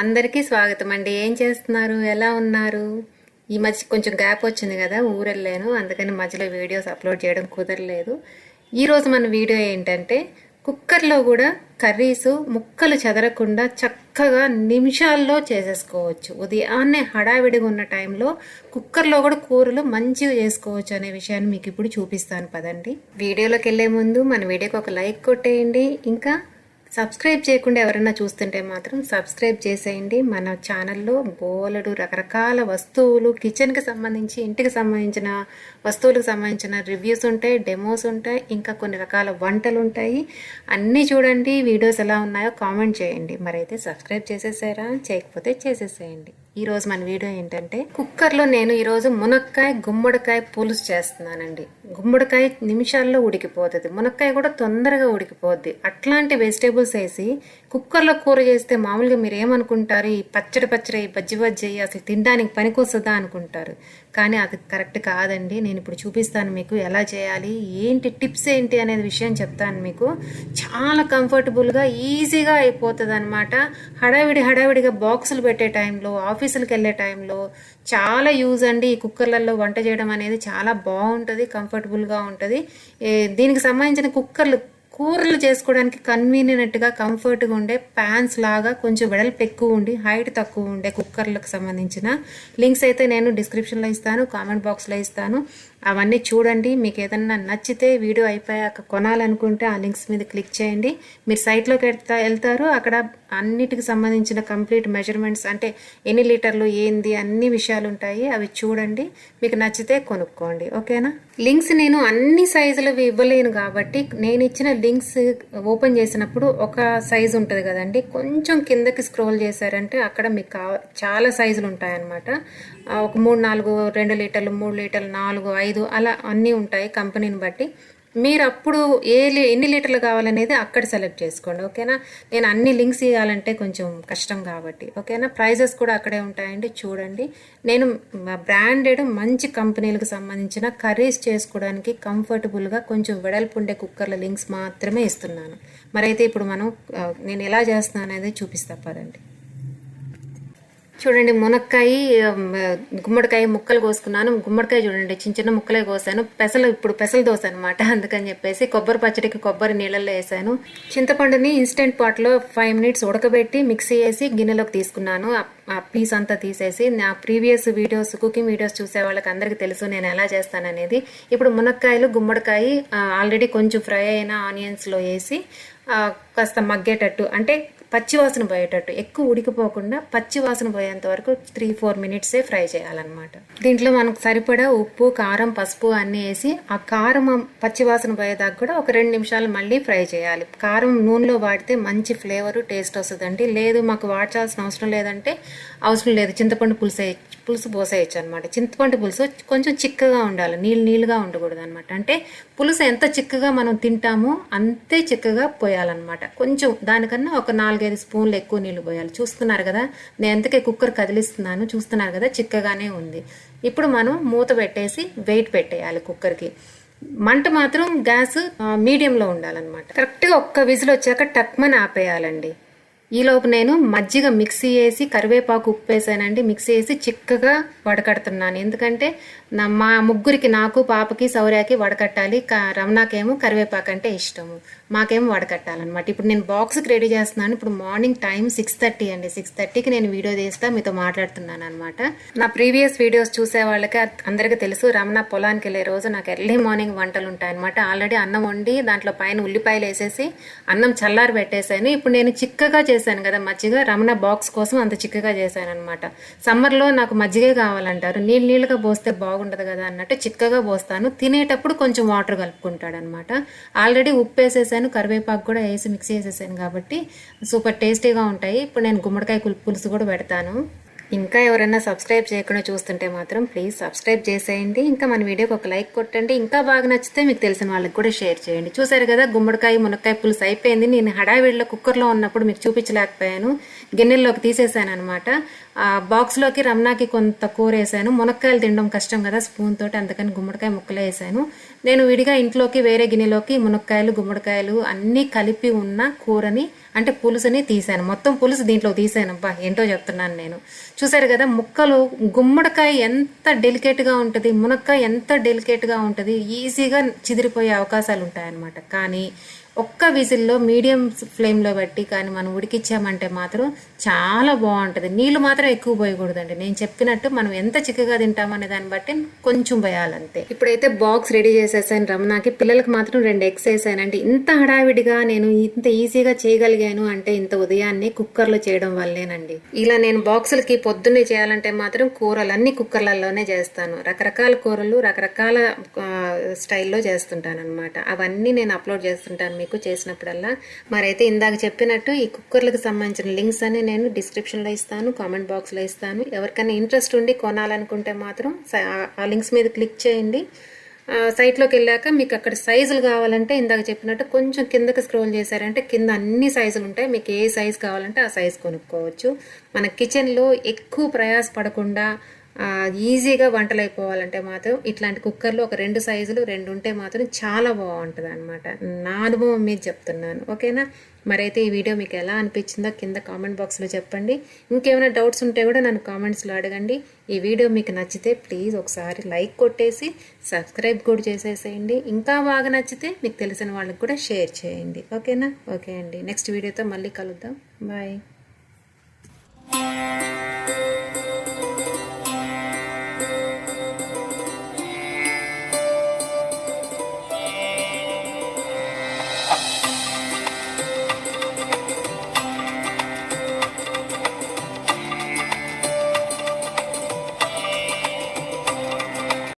అందరికీ స్వాగతం అండి. ఏం చేస్తున్నారు? ఎలా ఉన్నారు? ఈ మధ్య కొంచెం గ్యాప్ వచ్చింది కదా, ఊరెళ్ళాను. అందుకని మధ్యలో వీడియోస్ అప్లోడ్ చేయడం కుదరలేదు. ఈరోజు మన వీడియో ఏంటంటే కుక్కర్లో కూడా కర్రీస్ ముక్కలు చెదరకుండా చక్కగా నిమిషాల్లో చేసేసుకోవచ్చు. ఉదయాన్నే హడావిడిగా ఉన్న టైంలో కుక్కర్లో కూడా కూరలు మంచిగా చేసుకోవచ్చు అనే విషయాన్ని మీకు ఇప్పుడు చూపిస్తాను పదండి. వీడియోలోకి వెళ్ళే ముందు మన వీడియోకి ఒక లైక్ కొట్టేయండి. ఇంకా సబ్స్క్రైబ్ చేయకుండా ఎవరైనా చూస్తుంటే మాత్రం సబ్స్క్రైబ్ చేసేయండి. మన ఛానల్లో బోలెడు రకరకాల వస్తువులు, కిచెన్కి సంబంధించి ఇంటికి సంబంధించిన వస్తువులకు సంబంధించిన రివ్యూస్ ఉంటాయి, డెమోస్ ఉంటాయి, ఇంకా కొన్ని రకాల వంటలు ఉంటాయి. అన్నీ చూడండి. వీడియోస్ ఎలా ఉన్నాయో కామెంట్ చేయండి. మరైతే సబ్స్క్రైబ్ చేసేసారా? చేయకపోతే చేసేసేయండి. ఈరోజు మన వీడియో ఏంటంటే కుక్కర్లో నేను ఈరోజు మునక్కాయ గుమ్మడికాయ పులుసు చేస్తున్నానండి. గుమ్మడికాయ నిమిషాల్లో ఉడికిపోతుంది, మునక్కాయ కూడా తొందరగా ఉడికిపోద్ది. అట్లాంటి వెజిటేబుల్స్ వేసి కుక్కర్లో కూర చేస్తే మామూలుగా మీరు ఏమనుకుంటారు, ఈ పచ్చడి ఈ బజ్జి అసలు తినడానికి పనికొస్తుందా అనుకుంటారు. కానీ అది కరెక్ట్ కాదండి. నేను ఇప్పుడు చూపిస్తాను మీకు ఎలా చేయాలి, ఏంటి టిప్స్ ఏంటి అనేది విషయం చెప్తాను మీకు. చాలా కంఫర్టబుల్గా ఈజీగా అయిపోతుంది అనమాట. హడావిడిగా బాక్సులు పెట్టే టైంలో, ఆఫీసులకు వెళ్ళే టైంలో చాలా యూజ్ అండి. ఈ కుక్కర్లలో వంట చేయడం అనేది చాలా బాగుంటుంది, కంఫర్టబుల్గా ఉంటుంది. దీనికి సంబంధించిన కూరలు చేసుకోవడానికి కన్వీనియంట్గా కంఫర్ట్గా ఉండే ప్యాన్స్ లాగా కొంచెం వెడల్పు ఎక్కువ ఉండి హైట్ తక్కువ ఉండే కుక్కర్లకు సంబంధించిన లింక్స్ అయితే నేను డిస్క్రిప్షన్లో ఇస్తాను, కామెంట్ బాక్స్లో ఇస్తాను. అవన్నీ చూడండి. మీకు ఏదన్నా నచ్చితే వీడియో అయిపోయాక కొనాలనుకుంటే ఆ లింక్స్ మీద క్లిక్ చేయండి. మీరు సైట్లోకి వెళ్తారు. అక్కడ అన్నిటికి సంబంధించిన కంప్లీట్ మెజర్మెంట్స్, అంటే ఎన్ని లీటర్లు ఏంది అన్ని విషయాలు ఉంటాయి. అవి చూడండి. మీకు నచ్చితే కొనుక్కోండి. ఓకేనా? లింక్స్ నేను అన్ని సైజులు ఇవ్వలేను కాబట్టి నేను ఇచ్చిన లింక్స్ ఓపెన్ చేసినప్పుడు ఒక సైజు ఉంటుంది కదండి, కొంచెం కిందకి స్క్రోల్ చేశారంటే అక్కడ మీకు చాలా సైజులు ఉంటాయన్నమాట. ఒక 3-4 2 లీటర్లు, 3 లీటర్లు, 4, 5 అలా అన్నీ ఉంటాయి కంపెనీని బట్టి. మీరు అప్పుడు ఎన్ని లీటర్లు కావాలనేది అక్కడ సెలెక్ట్ చేసుకోండి. ఓకేనా? నేను అన్ని లింక్స్ ఇవ్వాలంటే కొంచెం కష్టం కాబట్టి. ఓకేనా? ప్రైజెస్ కూడా అక్కడే ఉంటాయండి, చూడండి. నేను బ్రాండెడ్ మంచి కంపెనీలకు సంబంధించిన కర్రీస్ చేసుకోవడానికి కంఫర్టబుల్గా కొంచెం వెడల్పు ఉండే కుక్కర్ల లింక్స్ మాత్రమే ఇస్తున్నాను. మరైతే ఇప్పుడు నేను ఎలా చేస్తున్నాను అనేది చూపిస్తా పదండి. చూడండి, మునక్కాయ గుమ్మడికాయ ముక్కలు కోసుకున్నాను. గుమ్మడికాయ చూడండి చిన్న ముక్కలే కోసాను. ఇప్పుడు పెసల దోశ అనమాట, అందుకని చెప్పేసి కొబ్బరి పచ్చడికి కొబ్బరి నీళ్ళల్లో వేసాను. చింతపండుని ఇన్స్టెంట్ పాట్లో 5 minutes ఉడకబెట్టి మిక్సీ వేసి గిన్నెలోకి తీసుకున్నాను. ఆ పీస్ అంతా తీసేసి, నా ప్రీవియస్ వీడియోస్, కుకింగ్ వీడియోస్ చూసే వాళ్ళకి అందరికీ తెలుసు నేను ఎలా చేస్తాననేది. ఇప్పుడు మునక్కాయలు, గుమ్మడికాయ ఆల్రెడీ కొంచెం ఫ్రై అయిన ఆనియన్స్లో వేసి కాస్త మగ్గేటట్టు, అంటే పచ్చివాసన పోయేటట్టు, ఎక్కువ ఉడికిపోకుండా పచ్చివాసన పోయేంత వరకు 3-4 minutes ఫ్రై చేయాలన్నమాట. దీంట్లో మనకు సరిపడా ఉప్పు, కారం, పసుపు అన్నీ వేసి ఆ కారం పచ్చివాసన పోయేదాకా కూడా ఒక 2 నిమిషాలు మళ్ళీ ఫ్రై చేయాలి. కారం నూనెలో వాడితే మంచి ఫ్లేవరు, టేస్ట్ వస్తుందండి. లేదు మాకు వాడాల్సిన అవసరం లేదంటే అవసరం లేదు, చింతపండు పులుసు పోసేయచ్చు అనమాట. చింతపండు పులుసు కొంచెం చిక్కగా ఉండాలి, నీళ్ళుగా ఉండకూడదు అనమాట. అంటే పులుసు ఎంత చిక్కగా మనం తింటామో అంతే చిక్కగా పోయాలన్నమాట. కొంచెం దానికన్నా ఒక 4-5 స్పూన్లు ఎక్కువ నీళ్లు పోయాలి. చూస్తున్నారు కదా, నేను ఎంతకే కుక్కర్ కదిలిస్తున్నాను, చూస్తున్నారు కదా చిక్కగానే ఉంది. ఇప్పుడు మనం మూత పెట్టేసి వెయిట్ పెట్టేయాలి కుక్కర్కి. మంట మాత్రం గ్యాస్ మీడియంలో ఉండాలన్నమాట. కరెక్ట్గా ఒక్క విజిల్ వచ్చాక టక్మని ఆపేయాలండి. ఈలోపు నేను మజ్జిగ మిక్సీ వేసి, కరివేపాకు, ఉప్పు వేసానండి. మిక్సీ వేసి చిక్కగా వడకడుతున్నాను. ఎందుకంటే మా ముగ్గురికి, నాకు, పాపకి, సౌర్యాకి వడకట్టాలి. రమణాకేమో కరివేపాకు అంటే ఇష్టము, మాకేమో వడకట్టాలన్నమాట. ఇప్పుడు నేను బాక్స్కి రెడీ చేస్తున్నాను. ఇప్పుడు మార్నింగ్ టైం 6:30 అండి. 6:30కి నేను వీడియో తీస్తా, మీతో మాట్లాడుతున్నాను అనమాట. నా ప్రీవియస్ వీడియోస్ చూసే వాళ్ళకి అందరికీ తెలుసు, రమణ పొలానికి వెళ్ళే రోజు నాకు ఎర్లీ మార్నింగ్ వంటలు ఉంటాయన్నమాట. ఆల్రెడీ అన్నం వండి దాంట్లో పైన ఉల్లిపాయలు వేసేసి అన్నం చల్లారి పెట్టేశాను. ఇప్పుడు నేను చిక్కగా చేశాను కదా మజ్జిగ, రమణ బాక్స్ కోసం అంత చిక్కగా చేశాను అనమాట. సమ్మర్లో నాకు మజ్జిగే కావాలంటారు, నీళ్ళుగా పోస్తే బాగుండదు కదా అన్నట్టు చిక్కగా పోస్తాను. తినేటప్పుడు కొంచెం వాటర్ కలుపుకుంటాడు అనమాట. ఆల్రెడీ ఉప్పు వేసేసాను, కరివేపాకు కూడా వేసి మిక్సీ వేసేసాను కాబట్టి సూపర్ టేస్టీగా ఉంటాయి. ఇప్పుడు నేను గుమ్మడికాయ పులుసు కూడా పెడతాను. ఇంకా ఎవరైనా సబ్స్క్రైబ్ చేయకుండా చూస్తుంటే మాత్రం ప్లీజ్ సబ్స్క్రైబ్ చేసేయండి. ఇంకా మన వీడియోకి ఒక లైక్ కొట్టండి. ఇంకా బాగా నచ్చితే మీకు తెలిసిన వాళ్ళకి కూడా షేర్ చేయండి. చూసారు కదా, గుమ్మడికాయ మునక్కాయ పులుసు అయిపోయింది. నేను హడావిడిలో కుక్కర్లో ఉన్నప్పుడు మీకు చూపించలేకపోయాను, గిన్నెల్లోకి తీసేసాను అనమాట. బాక్స్లోకి రమణాకి కొంత కూర వేసాను. మునక్కాయలు తినడం కష్టం కదా స్పూన్ తోటి, అందుకని గుమ్మడికాయ ముక్కలు వేసాను. నేను విడిగా ఇంట్లోకి వేరే గిన్నెలోకి మునక్కాయలు గుమ్మడికాయలు అన్నీ కలిపి ఉన్న కూరని అంటే పులుసుని తీసాను. మొత్తం పులుసు దీంట్లో తీసాను. అబ్బా ఏంటో చెప్తున్నాను నేను. చూసారు కదా ముక్కలు, గుమ్మడికాయ ఎంత డెలికేట్గా ఉంటుంది, మునక్కాయ ఎంత డెలికేట్గా ఉంటుంది, ఈజీగా చిదిరిపోయే అవకాశాలు ఉంటాయన్నమాట. కానీ ఒక్క విజిల్లో మీడియం ఫ్లేమ్లో పెట్టి కానీ మనం ఉడికిచ్చామంటే మాత్రం చాలా బాగుంటుంది. నీళ్ళు మాత్రం ఎక్కువ పోయకూడదండి. నేను చెప్పినట్టు మనం ఎంత చిక్కగా తింటామనే దాన్ని బట్టి కొంచెం పోయాలంతే. ఇప్పుడైతే బాక్స్ రెడీ చేసేసాను రమణాకి. పిల్లలకు మాత్రం 2 ఎగ్స్ వేసానండి. ఇంత హడావిడిగా నేను ఇంత ఈజీగా చేయగలిగాను అంటే ఇంత ఉదయాన్నే కుక్కర్లో చేయడం వల్లేనండి. ఇలా నేను బాక్సులకి పొద్దున్నే చేయాలంటే మాత్రం కూరలన్నీ కుక్కర్లలోనే చేస్తాను. రకరకాల కూరలు రకరకాల స్టైల్లో చేస్తుంటాను అనమాట. అవన్నీ నేను అప్లోడ్ చేస్తుంటాను మీకు చేసినప్పుడల్లా. మరైతే ఇందాక చెప్పినట్టు ఈ కుక్కర్లకు సంబంధించిన లింక్స్ అని నేను డిస్క్రిప్షన్లో ఇస్తాను, కామెంట్ బాక్స్లో ఇస్తాను. ఎవరికైనా ఇంట్రెస్ట్ ఉండి కొనాలనుకుంటే మాత్రం ఆ లింక్స్ మీద క్లిక్ చేయండి. సైట్లోకి వెళ్ళాక మీకు అక్కడ సైజులు కావాలంటే ఇందాక చెప్పినట్టు కొంచెం కిందకి స్క్రోల్ చేశారంటే కింద అన్ని సైజులు ఉంటాయి. మీకు ఏ సైజు కావాలంటే ఆ సైజు కొనుక్కోవచ్చు. మన కిచెన్లో ఎక్కువ ప్రయాసపడకుండా ఈజీగా వంటలు అయిపోవాలంటే మాత్రం ఇట్లాంటి కుక్కర్లో ఒక 2 సైజులు 2 ఉంటే మాత్రం చాలా బాగుంటుంది అనమాట. నా అనుభవం మీద చెప్తున్నాను. ఓకేనా? మరైతే ఈ వీడియో మీకు ఎలా అనిపించిందో కింద కామెంట్ బాక్స్లో చెప్పండి. ఇంకేమైనా డౌట్స్ ఉంటే కూడా నన్ను కామెంట్స్లో అడగండి. ఈ వీడియో మీకు నచ్చితే ప్లీజ్ ఒకసారి లైక్ కొట్టేసి సబ్స్క్రైబ్ కూడా చేసేసేయండి. ఇంకా బాగా నచ్చితే మీకు తెలిసిన వాళ్ళకి కూడా షేర్ చేయండి. ఓకేనా? ఓకే అండి. నెక్స్ట్ వీడియోతో మళ్ళీ కలుద్దాం. బాయ్.